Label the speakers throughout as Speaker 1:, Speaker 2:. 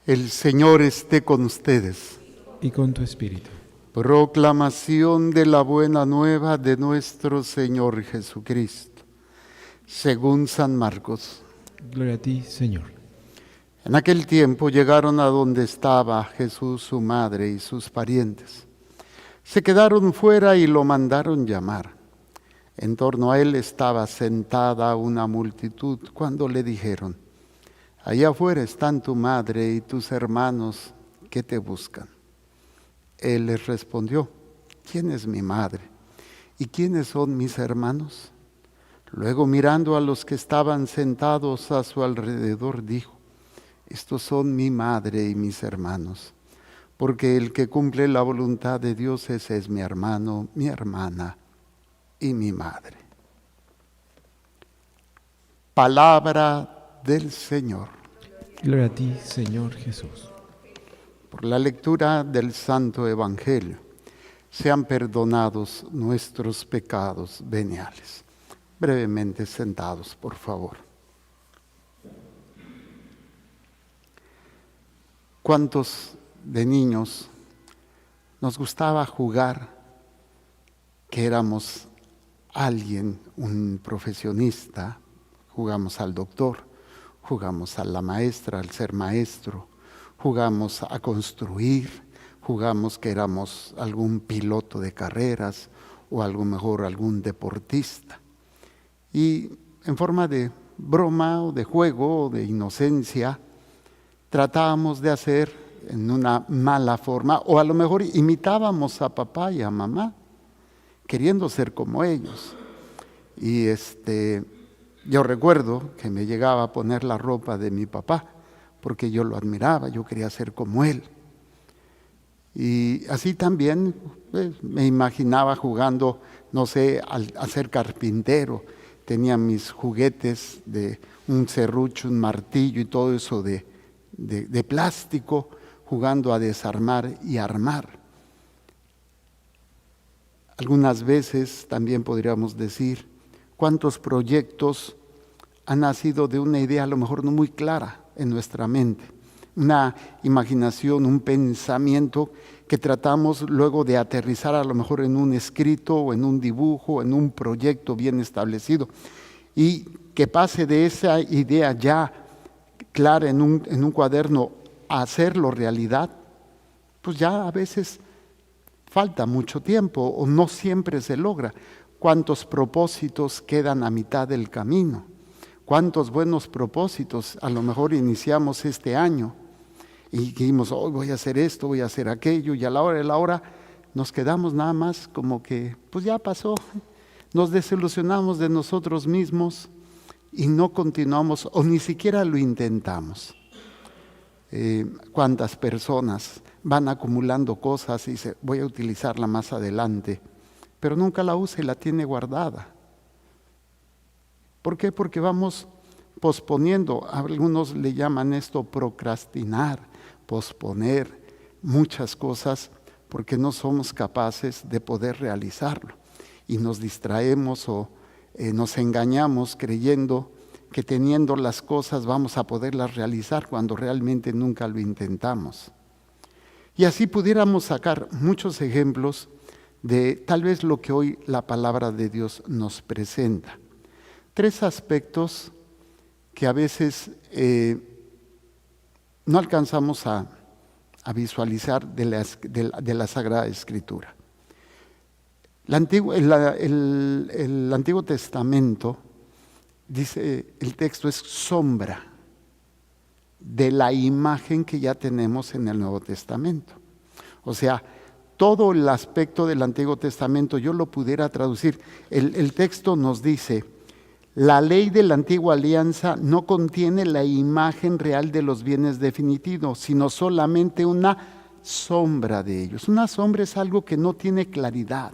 Speaker 1: El Señor esté con ustedes.
Speaker 2: Y con tu espíritu.
Speaker 1: Proclamación de la buena nueva de nuestro Señor Jesucristo, según San Marcos.
Speaker 2: Gloria a ti, Señor.
Speaker 1: En aquel tiempo llegaron a donde estaba Jesús, su madre y sus parientes. Se quedaron fuera y lo mandaron llamar. En torno a él estaba sentada una multitud cuando le dijeron: allá afuera están tu madre y tus hermanos que te buscan. Él les respondió: ¿quién es mi madre? ¿Y quiénes son mis hermanos? Luego, mirando a los que estaban sentados a su alrededor, dijo: estos son mi madre y mis hermanos, porque el que cumple la voluntad de Dios, ese es mi hermano, mi hermana y mi madre. Palabra del Señor.
Speaker 2: Gloria a ti, Señor Jesús.
Speaker 1: Por la lectura del Santo Evangelio, sean perdonados nuestros pecados veniales. Brevemente sentados, por favor. ¿Cuántos de niños nos gustaba jugar que éramos alguien, un profesionista? Jugamos al doctor, jugamos a la maestra, al ser maestro, jugamos a construir, jugamos que éramos algún piloto de carreras o a lo mejor algún deportista. Y en forma de broma o de juego o de inocencia, tratábamos de hacer en una mala forma, o a lo mejor imitábamos a papá y a mamá, queriendo ser como ellos. Y yo recuerdo que me llegaba a poner la ropa de mi papá, porque yo lo admiraba, yo quería ser como él. Y así también me imaginaba jugando, no sé, a ser carpintero. Tenía mis juguetes de un serrucho, un martillo y todo eso de plástico, jugando a desarmar y armar. Algunas veces también podríamos decir cuántos proyectos han nacido de una idea a lo mejor no muy clara en nuestra mente, una imaginación, un pensamiento que tratamos luego de aterrizar a lo mejor en un escrito o en un dibujo, en un proyecto bien establecido, y que pase de esa idea ya clara en un cuaderno a hacerlo realidad, pues ya a veces falta mucho tiempo o no siempre se logra. ¿Cuántos propósitos quedan a mitad del camino? ¿Cuántos buenos propósitos a lo mejor iniciamos este año y dijimos, hoy voy a hacer esto, voy a hacer aquello, y a la hora de la hora nos quedamos nada más como que pues ya pasó, nos desilusionamos de nosotros mismos y no continuamos o ni siquiera lo intentamos? ¿Cuántas personas van acumulando cosas y dicen, voy a utilizarla más adelante, pero nunca la usa y la tiene guardada? ¿Por qué? Porque vamos posponiendo. Algunos le llaman esto procrastinar, posponer muchas cosas porque no somos capaces de poder realizarlo. Y nos distraemos o nos engañamos creyendo que teniendo las cosas vamos a poderlas realizar cuando realmente nunca lo intentamos. Y así pudiéramos sacar muchos ejemplos de tal vez lo que hoy la palabra de Dios nos presenta. 3 aspectos que a veces no alcanzamos a visualizar de la Sagrada Escritura. El Antiguo Testamento, dice el texto, es sombra de la imagen que ya tenemos en el Nuevo Testamento. O sea, todo el aspecto del Antiguo Testamento yo lo pudiera traducir. El texto nos dice: la ley de la antigua alianza no contiene la imagen real de los bienes definitivos, sino solamente una sombra de ellos. Una sombra es algo que no tiene claridad.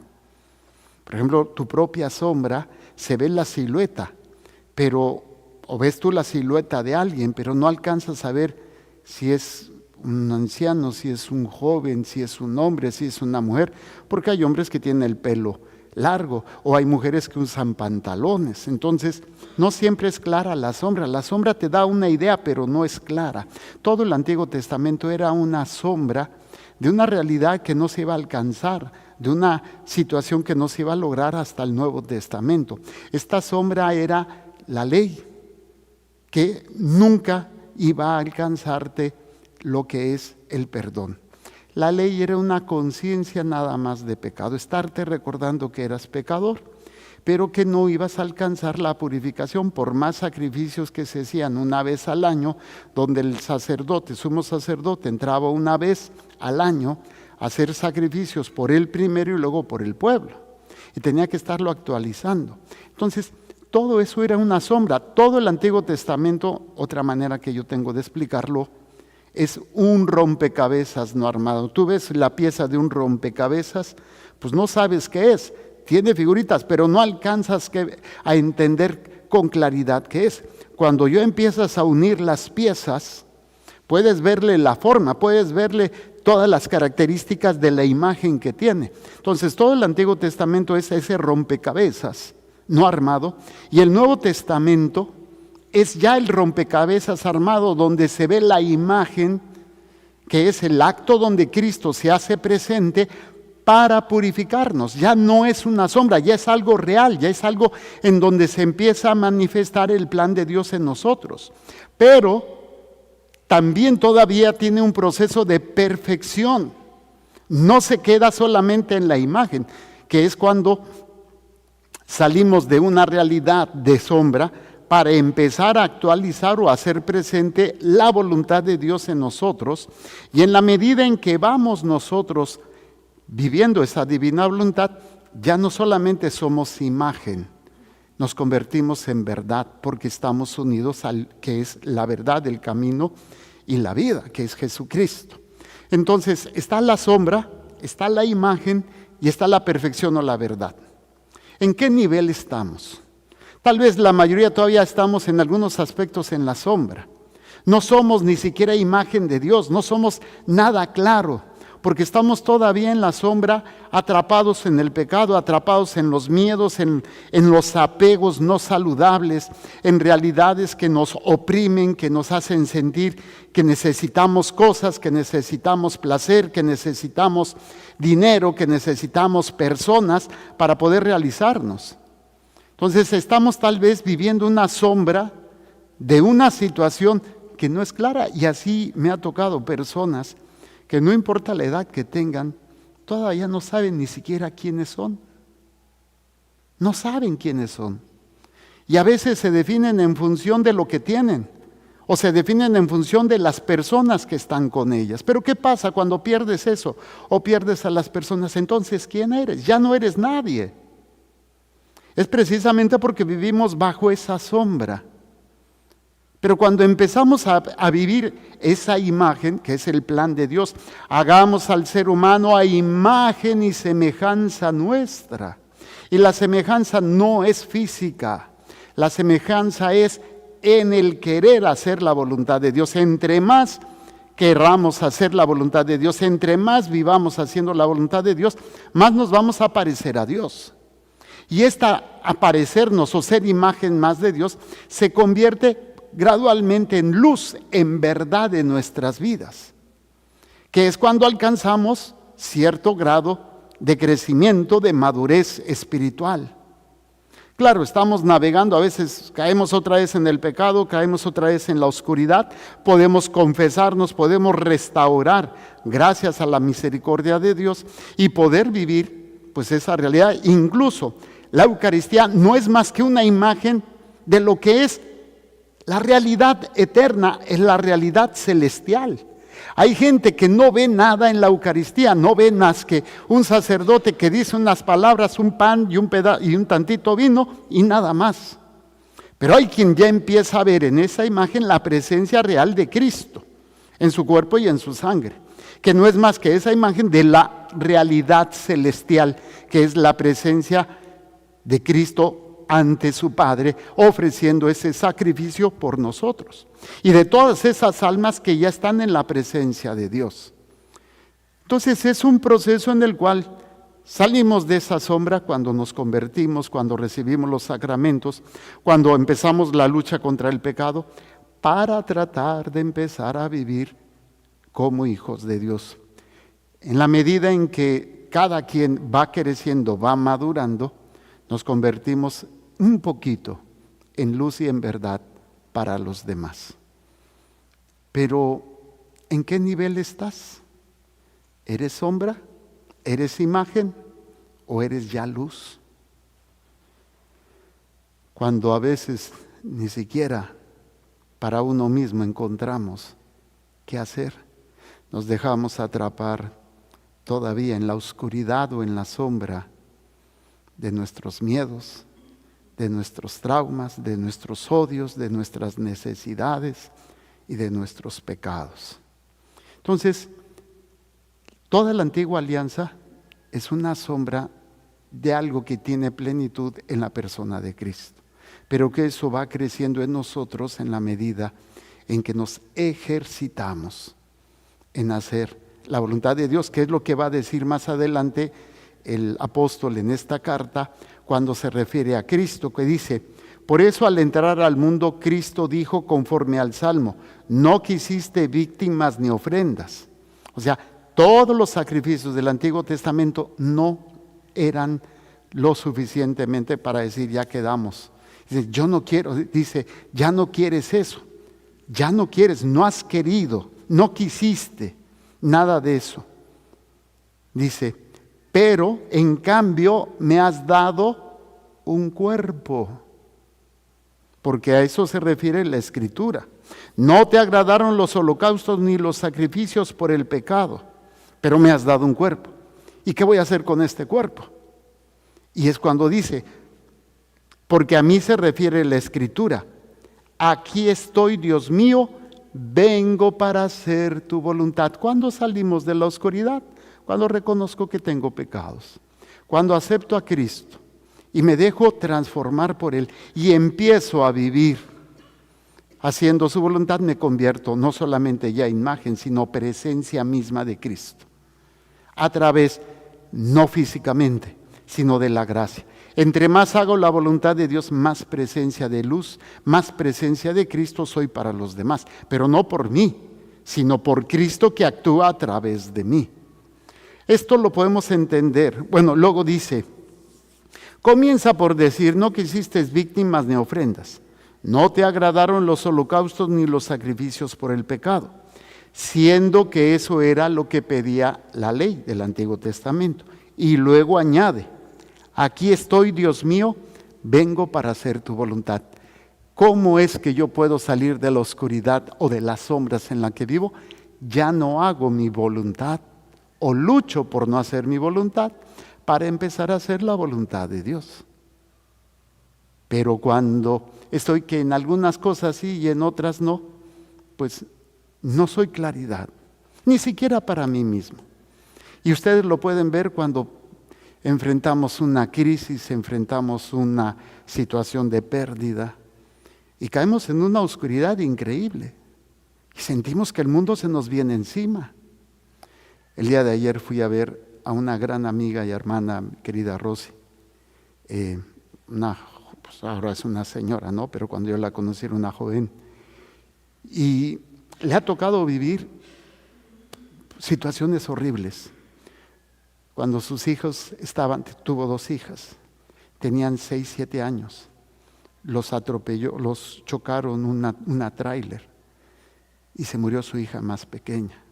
Speaker 1: Por ejemplo, tu propia sombra, se ve la silueta, o ves tú la silueta de alguien, pero no alcanzas a ver si es un anciano, si es un joven, si es un hombre, si es una mujer, porque hay hombres que tienen el pelo largo, o hay mujeres que usan pantalones. Entonces, no siempre es clara la sombra. La sombra te da una idea, pero no es clara. Todo el Antiguo Testamento era una sombra de una realidad que no se iba a alcanzar, de una situación que no se iba a lograr hasta el Nuevo Testamento. Esta sombra era la ley, que nunca iba a alcanzarte lo que es el perdón. La ley era una conciencia nada más de pecado, estarte recordando que eras pecador, pero que no ibas a alcanzar la purificación por más sacrificios que se hacían una vez al año, donde el sacerdote, sumo sacerdote, entraba una vez al año a hacer sacrificios por él primero y luego por el pueblo, y tenía que estarlo actualizando. Entonces, todo eso era una sombra. Todo el Antiguo Testamento, otra manera que yo tengo de explicarlo, es un rompecabezas no armado. Tú ves la pieza de un rompecabezas, pues no sabes qué es. Tiene figuritas, pero no alcanzas a entender con claridad qué es. Cuando yo empiezas a unir las piezas, puedes verle la forma, puedes verle todas las características de la imagen que tiene. Entonces, todo el Antiguo Testamento es ese rompecabezas no armado, y el Nuevo Testamento es ya el rompecabezas armado, donde se ve la imagen, que es el acto donde Cristo se hace presente para purificarnos. Ya no es una sombra, ya es algo real, ya es algo en donde se empieza a manifestar el plan de Dios en nosotros. Pero también todavía tiene un proceso de perfección. No se queda solamente en la imagen, que es cuando salimos de una realidad de sombra para empezar a actualizar o hacer presente la voluntad de Dios en nosotros. Y en la medida en que vamos nosotros viviendo esa divina voluntad, ya no solamente somos imagen, nos convertimos en verdad, porque estamos unidos al que es la verdad, el camino y la vida, que es Jesucristo. Entonces, está la sombra, está la imagen y está la perfección o la verdad. ¿En qué nivel estamos? Tal vez la mayoría todavía estamos en algunos aspectos en la sombra. No somos ni siquiera imagen de Dios, no somos nada claro, porque estamos todavía en la sombra, atrapados en el pecado, atrapados en los miedos, en los apegos no saludables, en realidades que nos oprimen, que nos hacen sentir que necesitamos cosas, que necesitamos placer, que necesitamos dinero, que necesitamos personas para poder realizarnos. Entonces estamos tal vez viviendo una sombra de una situación que no es clara, y así me ha tocado personas que no importa la edad que tengan, todavía no saben ni siquiera quiénes son. No saben quiénes son. Y a veces se definen en función de lo que tienen, o se definen en función de las personas que están con ellas. Pero ¿qué pasa cuando pierdes eso? O pierdes a las personas, entonces ¿quién eres? Ya no eres nadie. Es precisamente porque vivimos bajo esa sombra. Pero cuando empezamos a vivir esa imagen, que es el plan de Dios, hagamos al ser humano a imagen y semejanza nuestra. Y la semejanza no es física, la semejanza es en el querer hacer la voluntad de Dios. Entre más querramos hacer la voluntad de Dios, entre más vivamos haciendo la voluntad de Dios, más nos vamos a parecer a Dios. Y esta aparecernos o ser imagen más de Dios se convierte gradualmente en luz, en verdad en nuestras vidas, que es cuando alcanzamos cierto grado de crecimiento, de madurez espiritual. Claro, estamos navegando, a veces caemos otra vez en el pecado, caemos otra vez en la oscuridad, podemos confesarnos, podemos restaurar gracias a la misericordia de Dios y poder vivir pues esa realidad. Incluso la Eucaristía no es más que una imagen de lo que es la realidad eterna, es la realidad celestial. Hay gente que no ve nada en la Eucaristía, no ve más que un sacerdote que dice unas palabras, un pan y un tantito vino y nada más. Pero hay quien ya empieza a ver en esa imagen la presencia real de Cristo, en su cuerpo y en su sangre, que no es más que esa imagen de la realidad celestial, que es la presencia de Cristo ante su Padre, ofreciendo ese sacrificio por nosotros. Y de todas esas almas que ya están en la presencia de Dios. Entonces es un proceso en el cual Salimos de esa sombra cuando nos convertimos, cuando recibimos los sacramentos, cuando empezamos la lucha contra el pecado, para tratar de empezar a vivir como hijos de Dios. En la medida en que cada quien va creciendo, va madurando, nos convertimos un poquito en luz y en verdad para los demás. Pero, ¿en qué nivel estás? ¿Eres sombra? ¿Eres imagen? ¿O eres ya luz? Cuando a veces ni siquiera para uno mismo encontramos qué hacer, nos dejamos atrapar todavía en la oscuridad o en la sombra de nuestros miedos, de nuestros traumas, de nuestros odios, de nuestras necesidades y de nuestros pecados. Entonces, toda la antigua alianza es una sombra de algo que tiene plenitud en la persona de Cristo, pero que eso va creciendo en nosotros en la medida en que nos ejercitamos en hacer la voluntad de Dios, que es lo que va a decir más adelante el apóstol en esta carta cuando se refiere a Cristo, que dice: por eso al entrar al mundo Cristo dijo conforme al Salmo, no quisiste víctimas ni ofrendas. O sea, todos los sacrificios del Antiguo Testamento no eran lo suficientemente para decir ya quedamos. Dice, yo no quiero, dice, ya no quieres eso, ya no quieres, no has querido, no quisiste nada de eso. Dice, pero en cambio me has dado un cuerpo, porque a eso se refiere la Escritura. No te agradaron los holocaustos ni los sacrificios por el pecado, pero me has dado un cuerpo. ¿Y qué voy a hacer con este cuerpo? Y es cuando dice, porque a mí se refiere la Escritura, aquí estoy, Dios mío, vengo para hacer tu voluntad. ¿Cuándo salimos de la oscuridad? Cuando reconozco que tengo pecados, cuando acepto a Cristo y me dejo transformar por Él y empiezo a vivir haciendo su voluntad, me convierto no solamente ya imagen, sino presencia misma de Cristo, a través, no físicamente, sino de la gracia. Entre más hago la voluntad de Dios, más presencia de luz, más presencia de Cristo soy para los demás, pero no por mí, sino por Cristo que actúa a través de mí. Esto lo podemos entender. Bueno, luego dice, comienza por decir, no quisiste víctimas ni ofrendas, no te agradaron los holocaustos ni los sacrificios por el pecado, siendo que eso era lo que pedía la ley del Antiguo Testamento. Y luego añade, aquí estoy, Dios mío, vengo para hacer tu voluntad. ¿Cómo es que yo puedo salir de la oscuridad o de las sombras en la que vivo? Ya no hago mi voluntad o lucho por no hacer mi voluntad para empezar a hacer la voluntad de Dios. Pero cuando estoy que en algunas cosas sí y en otras no, pues no soy claridad, ni siquiera para mí mismo. Y ustedes lo pueden ver cuando enfrentamos una crisis, enfrentamos una situación de pérdida y caemos en una oscuridad increíble y sentimos que el mundo se nos viene encima. El día de ayer fui a ver a una gran amiga y hermana, querida Rosy, pues ahora es una señora, ¿no? Pero cuando yo la conocí era una joven. Y le ha tocado vivir situaciones horribles. Cuando sus hijos tuvo 2 hijas, tenían 6, 7 años, los atropelló, los chocaron una tráiler y se murió su hija más pequeña.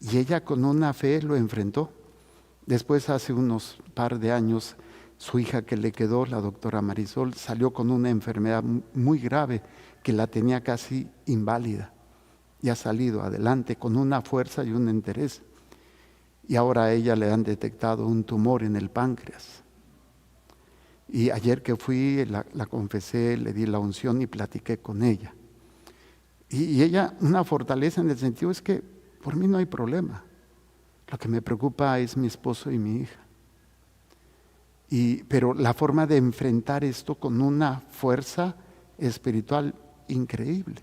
Speaker 1: Y ella con una fe lo enfrentó. Después, hace unos par de años, su hija que le quedó, la doctora Marisol, salió con una enfermedad muy grave que la tenía casi inválida. Y ha salido adelante con una fuerza y un interés. Y ahora a ella le han detectado un tumor en el páncreas. Y ayer que fui, la confesé, le di la unción y platiqué con ella. Y ella, una fortaleza en el sentido es que por mí no hay problema. Lo que me preocupa es mi esposo y mi hija. Pero la forma de enfrentar esto con una fuerza espiritual increíble.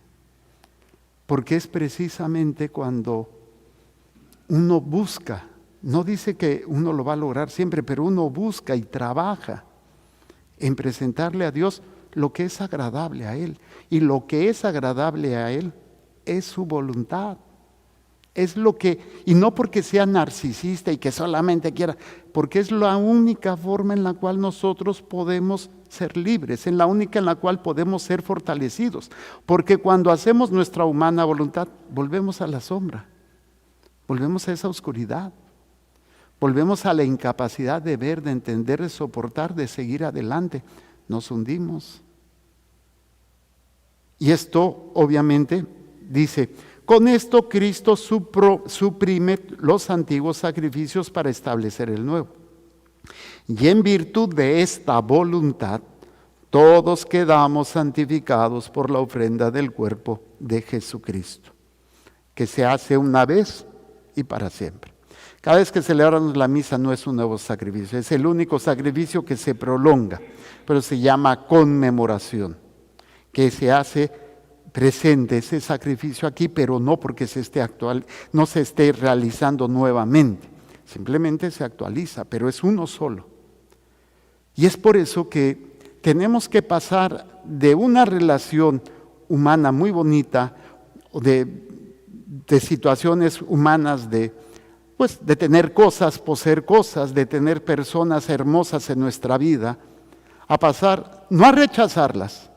Speaker 1: Porque es precisamente cuando uno busca No dice que uno lo va a lograr siempre, pero uno busca y trabaja en presentarle a Dios lo que es agradable a Él. Y lo que es agradable a Él es su voluntad. Es lo que, y no porque sea narcisista y que solamente quiera, porque es la única forma en la cual nosotros podemos ser libres, en la única en la cual podemos ser fortalecidos. Porque cuando hacemos nuestra humana voluntad, volvemos a la sombra, volvemos a esa oscuridad, volvemos a la incapacidad de ver, de entender, de soportar, de seguir adelante. Nos hundimos. Y esto obviamente dice, con esto Cristo suprime los antiguos sacrificios para establecer el nuevo. Y en virtud de esta voluntad, todos quedamos santificados por la ofrenda del cuerpo de Jesucristo, que se hace una vez y para siempre. Cada vez que celebramos la misa no es un nuevo sacrificio, es el único sacrificio que se prolonga, pero se llama conmemoración, que se hace presente ese sacrificio aquí, pero no porque no se esté realizando nuevamente, simplemente se actualiza, pero es uno solo. Y es por eso que tenemos que pasar de una relación humana muy bonita, de situaciones humanas de tener cosas, poseer cosas, de tener personas hermosas en nuestra vida, a pasar, no a rechazarlas,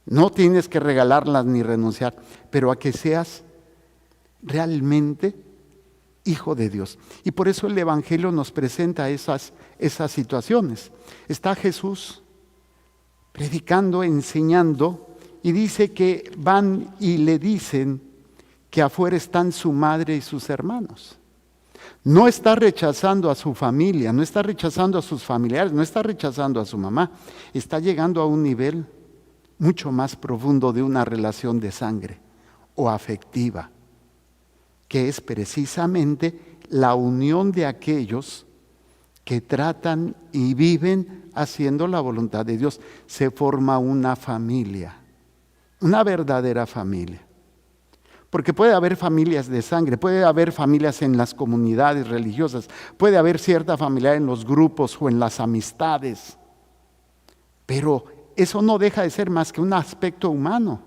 Speaker 1: no tienes que regalarlas ni renunciar, pero a que seas realmente hijo de Dios. Y por eso el Evangelio nos presenta esas situaciones. Está Jesús predicando, enseñando, y dice que van y le dicen que afuera están su madre y sus hermanos. No está rechazando a su familia, no está rechazando a sus familiares, no está rechazando a su mamá. Está llegando a un nivel mucho más profundo de una relación de sangre o afectiva, que es precisamente la unión de aquellos que tratan y viven haciendo la voluntad de Dios. Se forma una familia, una verdadera familia. Porque puede haber familias de sangre, puede haber familias en las comunidades religiosas, puede haber cierta familia en los grupos o en las amistades, pero eso no deja de ser más que un aspecto humano.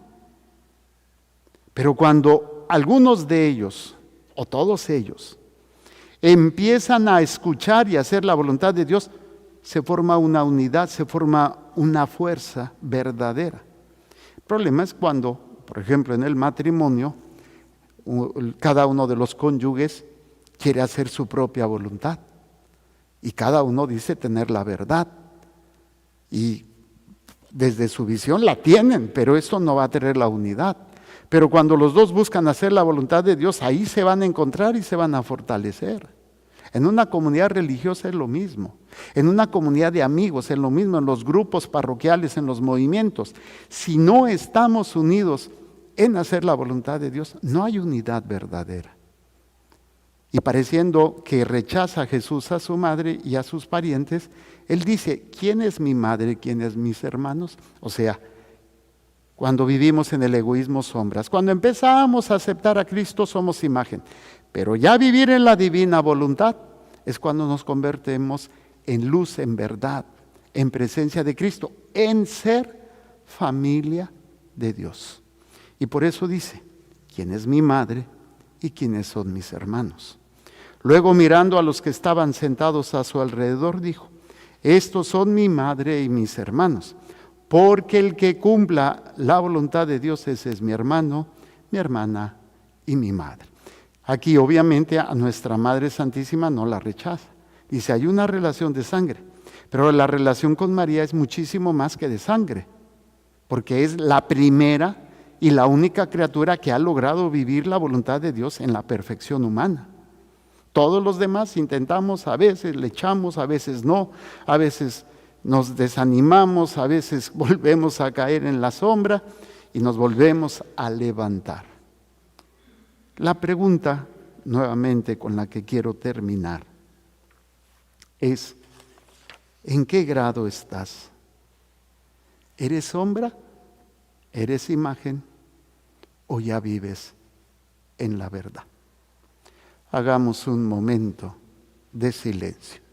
Speaker 1: Pero cuando algunos de ellos, o todos ellos, empiezan a escuchar y a hacer la voluntad de Dios, se forma una unidad, se forma una fuerza verdadera. El problema es cuando, por ejemplo, en el matrimonio, cada uno de los cónyuges quiere hacer su propia voluntad y cada uno dice tener la verdad y desde su visión la tienen, pero esto no va a tener la unidad. Pero cuando los dos buscan hacer la voluntad de Dios, ahí se van a encontrar y se van a fortalecer. En una comunidad religiosa es lo mismo, en una comunidad de amigos es lo mismo, en los grupos parroquiales, en los movimientos. Si no estamos unidos en hacer la voluntad de Dios, no hay unidad verdadera. Y pareciendo que rechaza a Jesús a su madre y a sus parientes, Él dice, ¿quién es mi madre? ¿Quién es mis hermanos? O sea, cuando vivimos en el egoísmo sombras, cuando empezamos a aceptar a Cristo somos imagen, pero ya vivir en la divina voluntad es cuando nos convertimos en luz, en verdad, en presencia de Cristo, en ser familia de Dios. Y por eso dice, ¿quién es mi madre y quiénes son mis hermanos? Luego mirando a los que estaban sentados a su alrededor, dijo, estos son mi madre y mis hermanos, porque el que cumpla la voluntad de Dios, ese es mi hermano, mi hermana y mi madre. Aquí obviamente a nuestra Madre Santísima no la rechaza. Dice, hay una relación de sangre, pero la relación con María es muchísimo más que de sangre, porque es la primera y la única criatura que ha logrado vivir la voluntad de Dios en la perfección humana. Todos los demás intentamos, a veces le echamos, a veces no, a veces nos desanimamos, a veces volvemos a caer en la sombra y nos volvemos a levantar. La pregunta, nuevamente con la que quiero terminar, es, ¿en qué grado estás? ¿Eres sombra? ¿Eres imagen? ¿O ya vives en la verdad? Hagamos un momento de silencio.